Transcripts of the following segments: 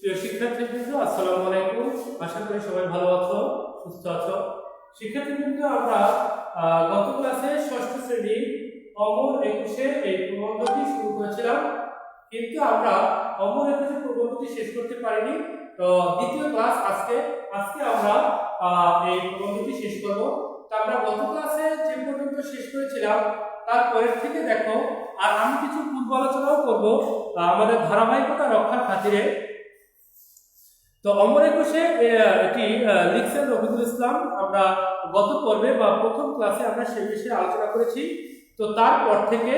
প্রিয় শিক্ষার্থীবৃন্দ, আসসালামু আলাইকুম। আশা করি সবাই ভালো আছো, সুস্থ আছো। শিক্ষার্থীবৃন্দ, আমরা গত ক্লাসে ষষ্ঠ শ্রেণী অমর একুশের এই প্রবন্ধটি শুরু করেছিলাম, কিন্তু আমরা অমর একুশের প্রবন্ধটি শেষ করতে পারিনি। তো দ্বিতীয় ক্লাস আজকে আমরা এই প্রবন্ধটি শেষ করব। তো আমরা গত ক্লাসে যে পর্যন্ত শেষ করেছিলাম তারপরের থেকে দেখো, আর আমি কিছু পূর্ব আলোচনাও করব আমাদের ধারাবাহিকতা রক্ষার খাতিরে। তো অমর একুশে এটি লিখছেন রফিকুল ইসলাম। আমরা গত পর্বে বা প্রথম ক্লাসে আমরা সে বিষয়ে আলোচনা করেছি। তো তারপর থেকে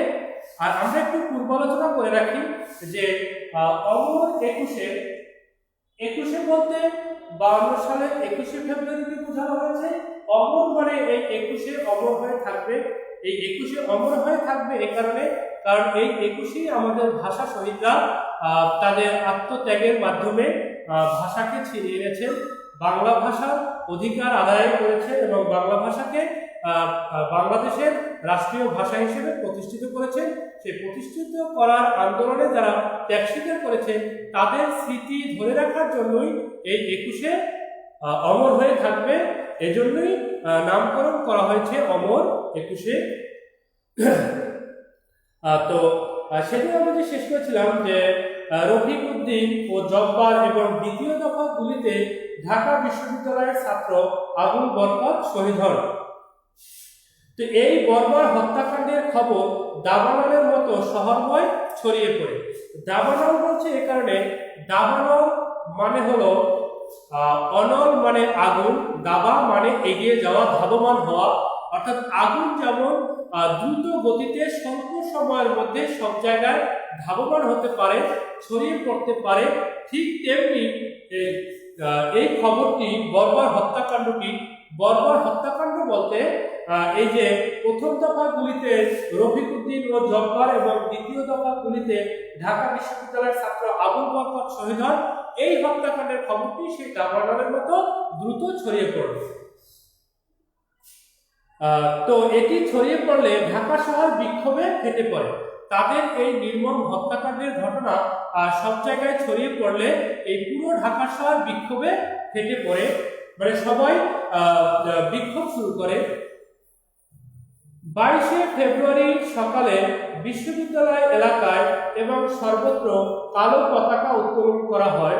আর আমরা একটু পূর্ব আলোচনা করে রাখি যে অমর একুশে বলতে 52 সালে 21শে ফেব্রুয়ারিকে বোঝানো হয়েছে। অমর মানে এই 21শে অমর হয়ে থাকবে। এই 21শে অমর হয়ে থাকবে এই কারণে, কারণ এই 21শে আমাদের ভাষা শহীদরা তাদের আত্মত্যাগের মাধ্যমে ভাষাকে ছিনিয়ে এনেছেন, বাংলা ভাষার অধিকার আদায় করেছে এবং বাংলা ভাষাকে বাংলাদেশের রাষ্ট্রীয় ভাষা হিসেবে প্রতিষ্ঠিত করেছেন। সেই প্রতিষ্ঠিত করার আন্দোলনে যারা ত্যাগ স্বীকার করেছে তাদের স্মৃতি ধরে রাখার জন্যই এই 21শে অমর হয়ে থাকবে। এজন্যই নামকরণ করা হয়েছে অমর একুশে। তো সেদিন আমরা যে শেষ করেছিলাম যে রফিক উদ্দিন ও জব্বার এবং দ্বিতীয় দফা গুলিতে ঢাকা বিশ্ববিদ্যালয়ের ছাত্র আবুল বরকত শহীদ হন। তো এই বর্বর হত্যাকাণ্ডের খবর দাবানলের মতো শহরময় ছড়িয়ে পড়ে। দাবানল বলছে এ কারণে, দাবানল মানে হলো অনল মানে আগুন, দাবা মানে এগিয়ে যাওয়া, ধাবমান হওয়া। অর্থাৎ আগুন যেমন দ্রুত গতিতে স্বল্প সময়ের মধ্যে সব জায়গায় ধাবমান হতে পারে, ছড়িয়ে পড়তে পারে, ঠিক তেমনি এই খবরটি বর্বর হত্যাকাণ্ড বলতে এই যে প্রথম দফা গুলিতে রফিক উদ্দিন ও জব্বার এবং দ্বিতীয় দফা গুলিতে ঢাকা বিশ্ববিদ্যালয়ের ছাত্র আবুল বরকত শহীদ হন, এই হত্যাকাণ্ডের খবরটি সেই দাবানলের মতো দ্রুত ছড়িয়ে পড়ে। তো এটি ছড়িয়ে পড়লে ঢাকা শহর বিক্ষোভে ফেটে পড়ে। তাদের এই নির্মম হত্যাকাণ্ডের ঘটনা সব জায়গায় ছড়িয়ে পড়লে এই পুরো ঢাকা শহর বিক্ষোভে ফেটে পড়ে, মানে সবাই বিক্ষোভ শুরু করে। 22শে ফেব্রুয়ারি সকালে বিশ্ববিদ্যালয় এলাকায় এবং সর্বত্র কালো পতাকা উত্তোলন করা হয়।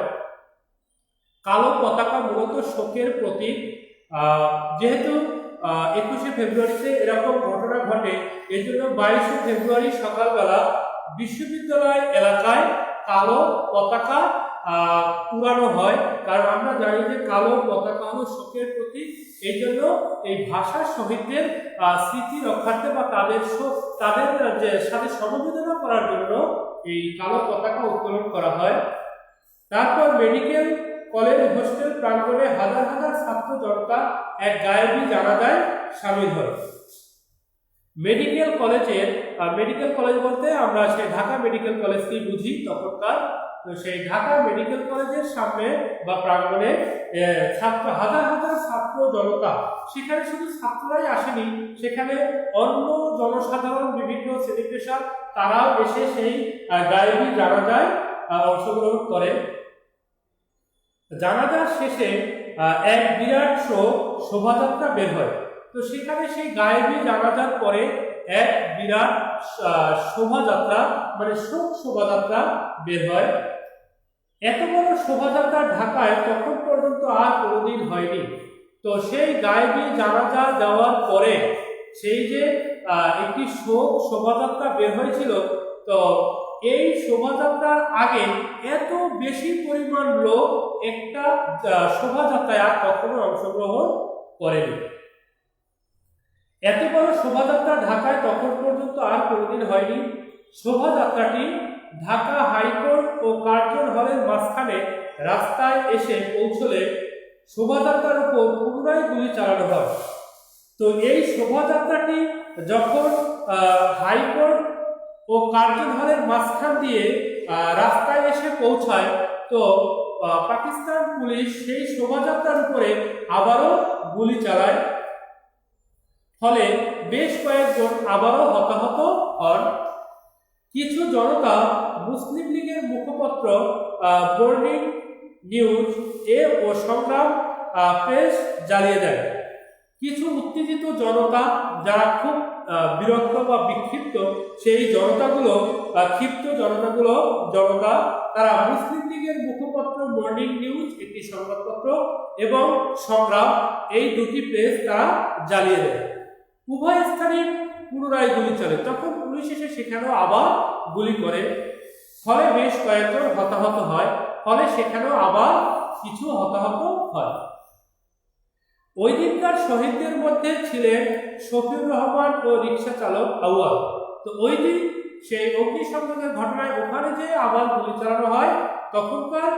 কালো পতাকা মূলত শোকের প্রতীক। যেহেতু 21শে ফেব্রুয়ারিতে এরকম ঘটনা ঘটে, এই জন্য 22শে ফেব্রুয়ারি সকালবেলা বিশ্ববিদ্যালয় এলাকায় কালো পতাকা উড়ানো হয়। কারণ আমরা জানি যে কালো পতাকা হলো শোকের প্রতীক। এই জন্য এই ভাষা শহীদদের স্মৃতি রক্ষার্থে বা তাদের যে সাথে সমবেদনা করার জন্য এই কালো পতাকা উত্তোলন করা হয়। তারপর মেডিকেল কলেজ হোস্টেল প্রাঙ্গণে হাজার হাজার ছাত্র জনতা এক গায়েবী জানাজায় সামিল হয়। মেডিকেল কলেজ বলতে আমরা সেই ঢাকা মেডিকেল কলেজকেই বুঝি তখনকার। তো সেই ঢাকা মেডিকেল কলেজের সামনে বা প্রাঙ্গণে হাজার হাজার ছাত্র জনতা, সেখানে শুধু ছাত্ররাই আসেনি, সেখানে অন্য জনসাধারণ বিভিন্ন সেলিব্রেশন তারাও এসে সেই গায়েবী জানাজায় অংশগ্রহণ করে। জানাজার শেষে এক বিরাট শোভাযাত্রা বের হয়। তো সেখানে সেই গায়েবী জানাজার পরে এক বিরাট শোভাযাত্রা মানে শোক শোভাযাত্রা বের হয়। এত বড় শোভাযাত্রা ঢাকায় তখন পর্যন্ত আর কোনোদিন হয়নি। তো সেই গায়েবী জানাজা যাওয়ার পরে সেই যে একটি শোভাযাত্রা বের হয়েছিল, তো এই শোভাযাত্রার আগে এত বেশি পরিমাণ লোক একটা শোভাযাত্রায় আর কখনো অংশগ্রহণ করেনি। এত বড় শোভাযাত্রা ঢাকায় তখন পর্যন্ত আর কোনোদিন হয়নি। শোভাযাত্রাটি ঢাকা হাইকোর্ট ও কার্জন হলের মাঝখানে রাস্তায় এসে পৌঁছলে শোভাযাত্রার উপর পুনরায় গুলি চালানো হয়। তো এই শোভাযাত্রাটি যখন হাইকোর্ট ও কার্জন হলের মাঝখান দিয়ে রাস্তায় এসে পৌঁছায়, তো পাকিস্তান পুলিশ সেই শোভাযাত্রার উপরে আবারও গুলি চালায়। ফলে বেশ কয়েকজন আবারও হতাহত হন। কিছু জনতা মুসলিম লীগের মুখপত্র বর্ণিল নিউজ ও সংগ্রাম প্রেস জ্বালিয়ে দেয়। কিছু উত্তেজিত জনতা যারা খুব বিরক্ত বা বিক্ষিপ্ত, সেই ক্ষিপ্ত জনতা তারা মুসলিম লীগের মুখপত্র মর্নিং নিউজ, একটি সংবাদপত্র, এবং সংগ্রাম, এই দুটি প্রেস তারা জ্বালিয়ে দেয়। উভয় স্থানে পুনরায় গুলি চলে। তখন পুলিশ এসে সেখানেও আবার গুলি করে, ফলে বেশ কয়েকজন হতাহত হয়, ফলে সেখানেও আবার কিছু হতাহত হয়। ওই দিনকার শহীদদের মধ্যে ছিলেন শফিউর রহমান ও রিক্সা চালক আউয়াল। তো ওই দিন সেই অগ্নিসংযোগের ঘটনায় ওখানে যে আবার গুলি চালানো হয়, তখনকার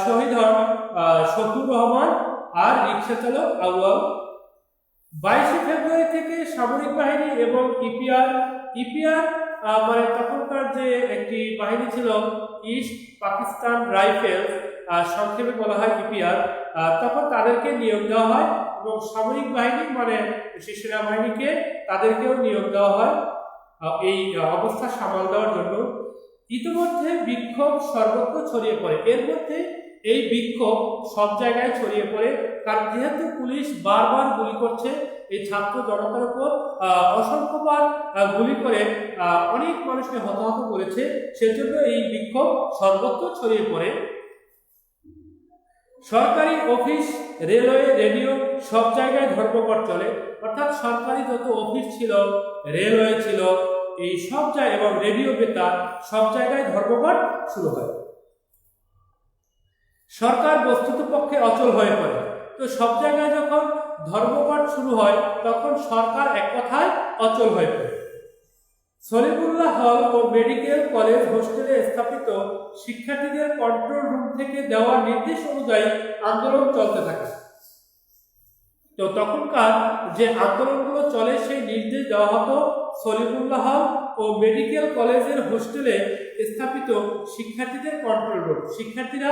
শহীদ হন শফিউর রহমান আর রিক্সা চালক আউয়াল। 22 ফেব্রুয়ারি থেকে সামরিক বাহিনী এবং ইপিআর মানে তখনকার যে একটি বাহিনী ছিল ইস্ট পাকিস্তান রাইফেলস, সংক্ষেপে বলা হয় ইপিআর, তখন তাদেরকে নিয়োগ দেওয়া হয় এবং সামরিক বাহিনী মানে সেনাবাহিনীকে তাদেরকেও নিয়োগ দেওয়া হয় এই অবস্থা সামাল দেওয়ার জন্য। ইতিমধ্যে বিক্ষোভ সর্বত্র ছড়িয়ে পড়ে। এর মধ্যে এই বিক্ষোভ সব জায়গায় ছড়িয়ে পড়ে, কারণ যেহেতু পুলিশ বারবার গুলি করছে এই ছাত্র জনতার উপর, অসংখ্যবার গুলি করে অনেক মানুষকে হতাহত করেছে, সেজন্য এই বিক্ষোভ সর্বত্র ছড়িয়ে পড়ে। সরকারি অফিস, রেলওয়ে, রেডিও সব জায়গায় ধর্মঘট চলে। অর্থাৎ সরকারি যত অফিস ছিল, রেলওয়ে ছিল, এই সব জায়গায় এবং রেডিও বেতার সব জায়গায় ধর্মঘট শুরু হয়। সরকার বস্তুত পক্ষে অচল হয়ে পড়ে। তো সব জায়গায় যখন ধর্মঘট শুরু হয়, তখন সরকার এক কথায় অচল হয়ে পড়ে। সলিমুল্লাহ হল ও মেডিকেল কলেজ হোস্টেলে স্থাপিত শিক্ষার্থীদের কন্ট্রোল রুম থেকে দেওয়া নির্দেশ অনুযায়ী আন্দোলন চলতে থাকে। তো তখনকার যে আন্দোলনগুলো চলে, সেই নির্দেশ দেওয়া হতো সলিমুল্লাহ হল ও মেডিকেল কলেজের হোস্টেলে স্থাপিত শিক্ষার্থীদের কন্ট্রোল রুম। শিক্ষার্থীরা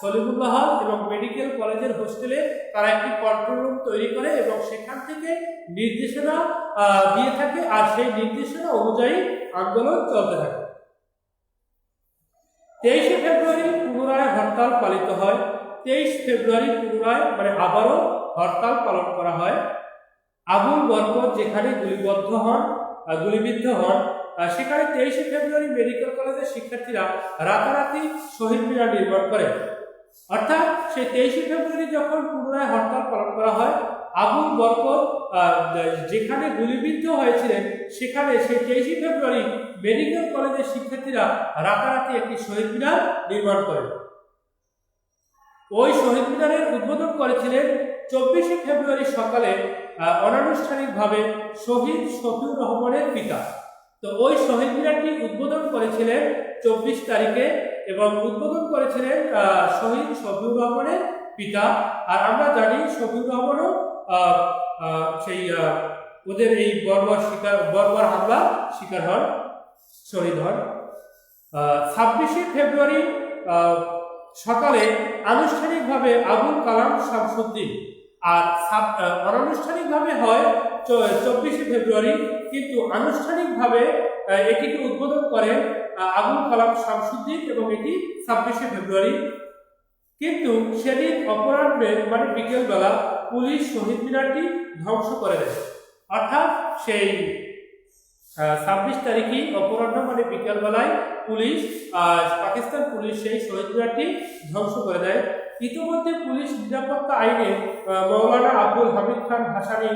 সলিমুল্লাহ হল এবং মেডিকেল কলেজের হোস্টেলে তারা একটি কন্ট্রোল রুম তৈরি করে এবং সেখান থেকে নির্দেশনা দিয়ে থাকে, আর সেই নির্দেশনা অনুযায়ী আন্দোলন চলতে থাকে। 23 ফেব্রুয়ারি পুনরায় হরতাল পালিত হয়। 23 ফেব্রুয়ারি পুনরায় মানে আবারও হরতাল পালন করা হয়। আবুল বরকত যেখানে গুলিবিদ্ধ হন, সেখানে 23 ফেব্রুয়ারি মেডিকেল কলেজের শিক্ষার্থীরা রাতারাতি শহীদ মিনার নির্মাণ করে। অর্থাৎ সেই 23 ফেব্রুয়ারি যখন পুনরায় হরতাল পালন করা হয়, আবুল বরকত যেখানে গুলিবিদ্ধ হয়েছিলেন, সেখানে সেই 23 ফেব্রুয়ারি মেডিকেল কলেজের শিক্ষার্থীরা রাতারাতি একটি শহীদ মিনার নির্মাণ করেন। ওই শহীদ মিনারের উদ্বোধন করেছিলেন 24 ফেব্রুয়ারি সকালে অনানুষ্ঠানিকভাবে শহীদ শফিউর রহমানের পিতা। তো ওই শহীদ মিনারটি উদ্বোধন করেছিলেন 24 তারিখে এবং উদ্বোধন করেছিলেন শহীদ শফিউর রহমানের পিতা। আর আমরা জানি শফিউর রহমানও সেই ওদের এই বর্বর হামলা শিকার হন, শহীদ হন। 26 ফেব্রুয়ারি সকালে আনুষ্ঠানিকভাবে আবুল কালাম শামসুদ্দিন, আর অনানুষ্ঠানিকভাবে হয় 24 ফেব্রুয়ারি, কিন্তু আনুষ্ঠানিকভাবে এটিকে উদ্বোধন করেন আবুল কালাম শামসুদ্দিন এবং এটি 26 ফেব্রুয়ারি। কিন্তু সেদিন অপরাহ্নে মানে বিকেলবেলা পুলিশ শহীদ মিনারটি ধ্বংস করে দেয়। অর্থাৎ সেই 26 তারিখে অপরাহ্ন মানে বিকেলবেলায় পাকিস্তান পুলিশ সেই শহীদ মিনারটি ধ্বংস করে দেয়। ইতিমধ্যে পুলিশ নিরাপত্তা আইনে মৌলানা আব্দুল হামিদ খান ভাসানী,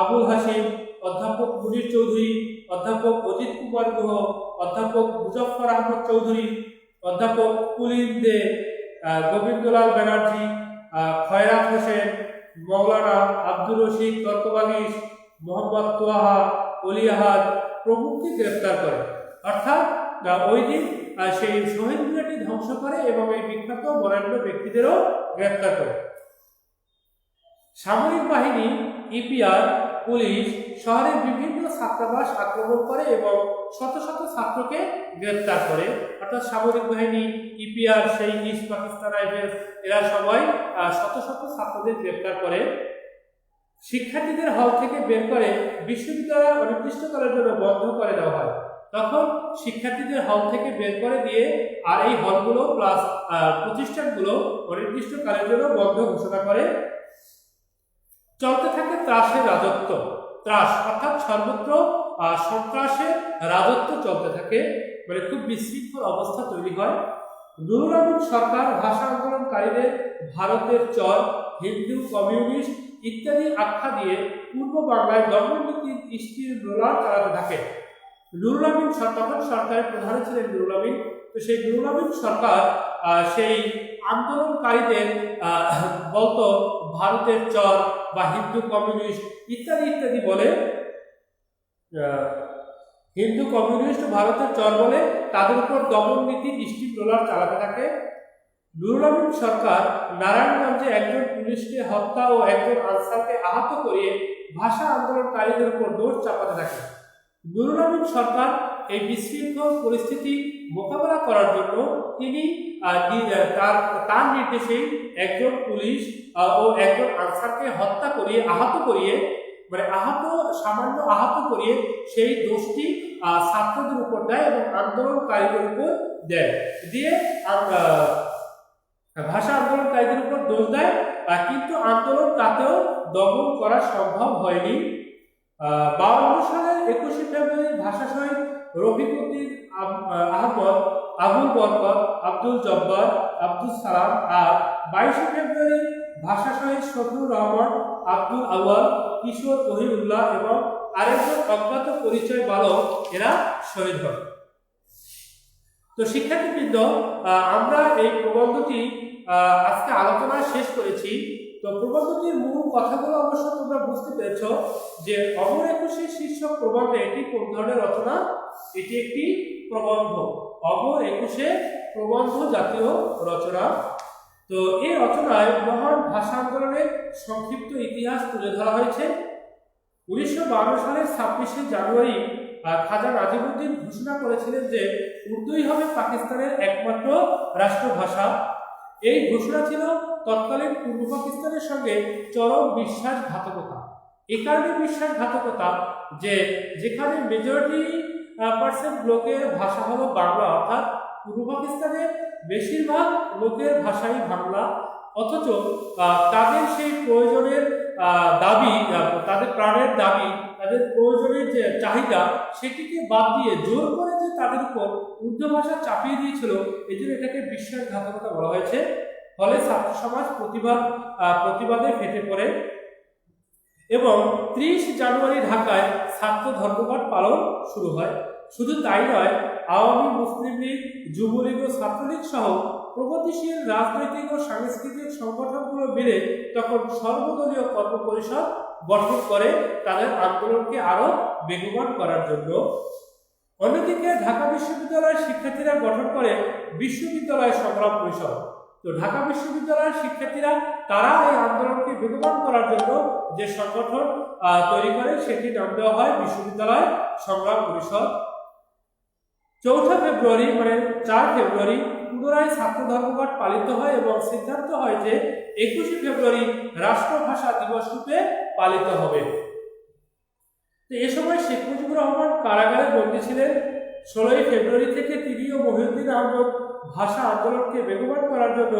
আবুল হাসিম, অধ্যাপক মুনির চৌধুরী, অধ্যাপক অজিত কুমার গুহ, অধ্যাপক মুজফফর আহমদ চৌধুরী, অধ্যাপক পুলিন দে, গোবিন্দলাল ব্যানার্জি, খয়রাত হোসেন, মৌলানা আব্দুর রশিদ তর্কবাগিস, মোহাম্মদ তোয়াহা, অলি আহাদ প্রমুখকে গ্রেফতার করে। অর্থাৎ ওই দিন সেই শহীদ মিনারটি ধ্বংস করে এবং এই বিখ্যাত বরেণ্য ব্যক্তিদেরও গ্রেফতার করে। সামরিক বাহিনী, ইপিআর, পুলিশ শহরের বিভিন্ন ছাত্রাবাস আক্রমণ করে এবং শত শত ছাত্রকে গ্রেফতার করে। অর্থাৎ সামরিক বাহিনী, ইপিআর, সেই ইস্ট পাকিস্তান রাইফেলস, এরা সবাই শত শত ছাত্রদের গ্রেফতার করে। শিক্ষার্থীদের হল থেকে বের করে বিশ্ববিদ্যালয় অনির্দিষ্টকালের জন্য বন্ধ করে দেওয়া হয়। তখন শিক্ষার্থীদের হল থেকে বের করে দিয়ে আর এই হলগুলো প্লাস প্রতিষ্ঠানগুলো অনির্দিষ্টকালের জন্য বন্ধ ঘোষণা করে। চলতে থাকে ত্রাসের রাজত্ব। ত্রাস অর্থাৎ সর্বত্র সন্ত্রাসের রাজত্ব চলতে থাকে, মানে খুব বিশৃঙ্খল অবস্থা তৈরি হয়। নুরুল আমিন সরকার ভাষা আন্দোলনকারীদের ভারতের চর, হিন্দু, কমিউনিস্ট ইত্যাদি আখ্যা দিয়ে পূর্ব বাংলায় দমননীতির স্টিল রোলার চালাতে থাকে। নুরুল আমিন তখন সরকারের প্রধান ছিলেন নুরুল আমিন। তো সেই নুরুল আমিন সরকার সেই আন্দোলনকারীদের বলতো ভারতের চর বা হিন্দু, কমিউনিস্ট ইত্যাদি ইত্যাদি বলে, হিন্দু, কমিউনিস্ট, ভারতের চর বলে তাদের উপর দমন নীতির স্টিম রোলার চালাতে থাকে। নুরুল আমিন সরকার নারায়ণগঞ্জে একজন পুলিশকে হত্যা ও একজন আনসারকে আহত করিয়ে ভাষা আন্দোলনকারীদের উপর দোষ চাপাতে থাকে। নুরুল আমিন সরকার এই বিশৃঙ্খল পরিস্থিতি মোকাবেলা করার জন্য তিনি তার নির্দেশেই একজন পুলিশ ও একজন আনসারকে হত্যা করিয়ে সামান্য আহত করিয়ে সেই দোষটি ছাত্রদের উপর দেয় এবং আন্দোলনকারীদের উপর দেয়, দিয়ে ভাষা আন্দোলনকারীদের উপর দোষ দেয়, কিন্তু আন্দোলন তাতেও দমন করা সম্ভব হয়নি। 52 সালের 21 ফেব্রুয়ারি ভাষা শহীদ রফিকুদ্দিন আহমদ, আবুল বরকত, আব্দুল জব্বার, আব্দুল সালাম আর 22 ফেব্রুয়ারি ভাষা শহীদ শফিউর রহমান, আব্দুল আউয়াল, কিশোর ওহিউল্লাহ এবং আরেকজন অজ্ঞাত পরিচয় বালক এরা শহীদ হন। তো শিক্ষার্থীবৃন্দ, আমরা এই প্রবন্ধটি আজকে আলোচনা শেষ করেছি। তো প্রবন্ধটির মূল কথাগুলো অবশ্য তোমরা বুঝতে পেরেছ যে অমর একুশে শীর্ষক প্রবন্ধে এটি কোন ধরনের রচনা। এটি একটি প্রবন্ধ, অমর একুশে প্রবন্ধ জাতীয় রচনা। তো এই রচনায় মহান ভাষা আন্দোলনের সংক্ষিপ্ত ইতিহাস তুলে ধরা হয়েছে। 1952 সালের 26শে জানুয়ারি খাজা নাজিমুদ্দিন ঘোষণা করেছিলেন যে উর্দুই হবে পাকিস্তানের একমাত্র রাষ্ট্রভাষা। এই ঘোষণা ছিল তৎকালীন পূর্ব পাকিস্তানের সঙ্গে চরম বিশ্বাসঘাতকতা। এই কারণে বিশ্বাসঘাতকতা যে যেখানে মেজরিটি পার্সেন্ট লোকের ভাষা হলো বাংলা, অর্থাৎ পূর্ব পাকিস্তানের বেশিরভাগ লোকের ভাষাই বাংলা, অথচ তাদের সেই প্রয়োজনের দাবি, তাদের প্রাণের দাবি, তাদের প্রয়োজনের যে চাহিদা সেটিকে বাদ দিয়ে জোর করে যে তাদের উপর উর্দু ভাষা চাপিয়ে দিয়েছিল, এই জন্য এটাকে বিশ্বাসঘাতকতা বলা হয়েছে। ফলে ছাত্র সমাজ প্রতিবাদে ফেটে পড়ে এবং 30 জানুয়ারি ঢাকায় ছাত্র ধর্মঘট পালন শুরু হয়। শুধু তাই নয়, আওয়ামী, মুসলিম লীগ, যুবলীগ ও ছাত্রলীগ সহ প্রগতিশীল রাজনৈতিক ও সাংস্কৃতিক সংগঠনগুলো মিলে তখন সর্বদলীয় কর্ম পরিষদ গঠন করে তাদের আন্দোলনকে আরো বেগবান করার জন্য। অন্যদিকে ঢাকা বিশ্ববিদ্যালয়ের শিক্ষার্থীরা গঠন করে বিশ্ববিদ্যালয় সংগ্রাম পরিষদ। তো ঢাকা বিশ্ববিদ্যালয়ের শিক্ষার্থীরা তারা এই আন্দোলনকে বেগবান করার জন্য যে সংগঠন তৈরি করে সেটি নাম দেওয়া হয় বিশ্ববিদ্যালয় সংগ্রাম পরিষদ। 4 ফেব্রুয়ারি মানে 4 ফেব্রুয়ারি পুনরায় ছাত্র ধর্মঘট পালিত হয় এবং সিদ্ধান্ত হয় যে 21 ফেব্রুয়ারি রাষ্ট্রভাষা দিবস রূপে পালিত হবে। তো এ সময় শেখ মুজিবুর রহমান কারাগারে বন্দী ছিলেন। 16 ফেব্রুয়ারি থেকে তিনি ও মহিউদ্দিন আহমদ ভাষা আন্দোলনকে বেগবান করার জন্য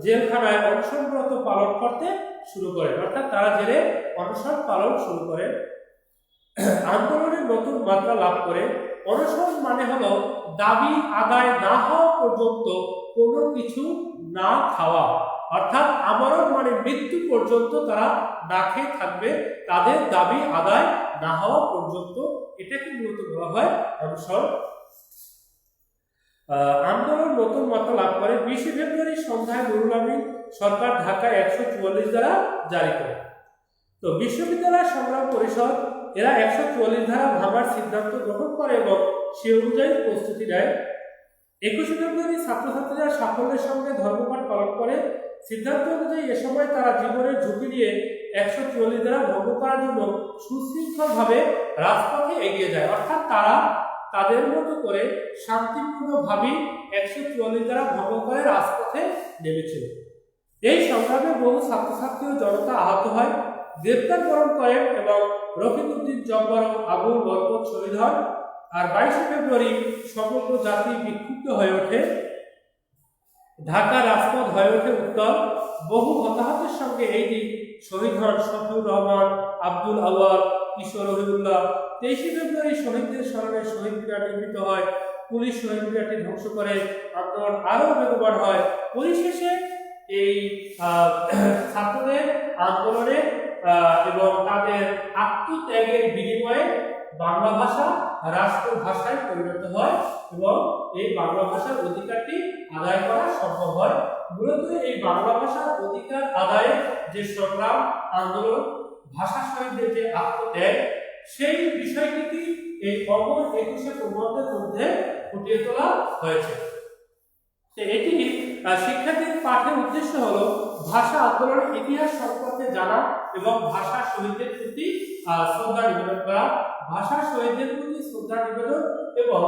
জেলখানায় অনশনব্রত পালন করতে শুরু করেন, অর্থাৎ তারা জেলে অনশন পালন শুরু করেন। আন্দোলনের নতুন মাত্রা লাভ করে। অনশন মানে হলো দাবি আদায় না হওয়া পর্যন্ত কোনো কিছু না খাওয়া, অর্থাৎ আমরণ মানে মৃত্যু পর্যন্ত তারা না খেয়ে থাকবে, তাদের দাবি আদায় না হওয়া পর্যন্ত। এটাকে মূলত বলা হয় অনশন। আন্দোলন নতুন মাত্রা লাভ করে। 20 ফেব্রুয়ারি সন্ধ্যায় নুরুল আমিন সরকার ঢাকায় 144 ধারা জারি করে। তো বিশ্ববিদ্যালয় সংগ্রাম পরিষদ এরা 144 ধারা ভাঙার সিদ্ধান্ত গ্রহণ করে এবং সে অনুযায়ী প্রস্তুতি নেয়। 21 ফেব্রুয়ারি ছাত্রছাত্রীরা সাফল্যের সঙ্গে ধর্মঘট পালন করে। সিদ্ধান্ত অনুযায়ী এ সময় তারা জীবনের ঝুঁকি নিয়ে 144 ধারা ভঙ্গ করার জন্য সুশৃঙ্খলভাবে রাজপথে এগিয়ে যায়, অর্থাৎ তারা তাদের মতো করে শান্তিপূর্ণভাবে 144 ধারা ভঙ্গ করে রাজপথে নেমেছিল। এই সংগ্রামে বহু ছাত্রছাত্রী ও জনতা আহত হয়, গ্রেপ্তার বরণ করেন এবং রফিকুদ্দিন জব্বার ও আবুল বরকত শহীদ হন। আর 22শে ফেব্রুয়ারি সমগ্র জাতি বিক্ষুব্ধ হয়ে ওঠে, ঢাকা রাজপথ হয়ে ওঠে উত্তল, বহু হতাহতের সঙ্গে এই দিন শহীদ হন শফিউর রহমান, আব্দুল আওয়াল, কিশোর রহিউল্লাহ। 23শে ফেব্রুয়ারি শহীদদের স্মরণে শহীদ মিনার নির্মিত হয়, পুলিশ শহীদ মিনারটি ধ্বংস করে, আন্দোলন আরো বেগবান হয়। পরিশেষে এই ছাত্রদের আন্দোলনে এবং তাদের আত্মত্যাগের বিনিময়ে বাংলা ভাষা রাষ্ট্র ভাষায় পরিণত হয় এবং এই বাংলা ভাষার অধিকারটি আদায় করা সম্ভব হয়। মূলত এই বাংলা ভাষার অধিকার আদায়ে যে সংগ্রাম, আন্দোলন, ভাষা শহীদদের যে আত্মত্যাগ, সেই বিষয়টিকে এই অমর 21শে প্রবন্ধের মধ্যে ফুটিয়ে তোলা হয়েছে। এটি শিক্ষার্থীর পাঠের উদ্দেশ্য হলো ভাষা আন্দোলনের ইতিহাস সম্পর্কে জানা এবং ভাষা শহীদদের প্রতি শ্রদ্ধা নিবেদন করা, ভাষা শহীদদের প্রতি শ্রদ্ধা নিবেদন এবং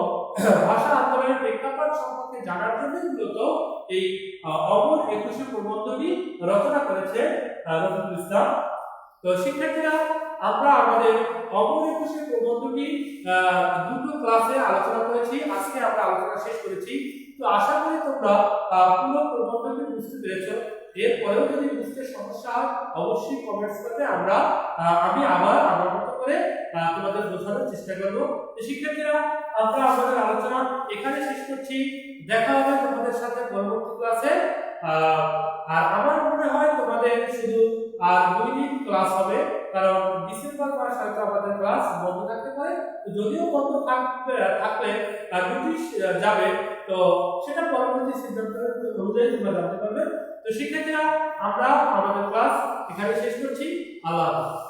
ভাষা আন্দোলনের প্রেক্ষাপট সম্পর্কে জানার জন্য মূলত এই অমর 21শে প্রবন্ধটি রচনা করেছে নজরুল ইসলাম। তো শিক্ষার্থীরা, আমরা আমাদের অমর 21শে প্রবন্ধটি দুটো ক্লাসে আলোচনা করেছি, আজকে আমরা আলোচনা শেষ করেছি। তো আশা করি তোমরা পুরো প্রবন্ধটি বুঝতে পেরেছো। এরপরেও যদি বুঝতে সমস্যা হয় অবশ্যই কমেন্টস করবে, আমি আবার আমার মতো করে তোমাদের বোঝানোর চেষ্টা করব। তো শিক্ষার্থীরা, আমরা আমাদের আলোচনা এখানে শেষ করছি। দেখা হবে তোমাদের সাথে পরবর্তী ক্লাসে। আর আমার মনে হয় তোমাদের শুধু আর 2 দিন ক্লাস হবে, কারণ ডিসেম্বর মাস হয়তো আমাদের ক্লাস বন্ধ থাকতে পারে। যদিও বন্ধ থাকলে নোটিশ যাবে, তো সেটা পরবর্তী সিদ্ধান্ত অনুযায়ী তোমরা জানতে পারবে। তো শিক্ষার্থীরা, আমরা আমাদের ক্লাস এখানে শেষ করছি। আল্লাহ হাফেজ।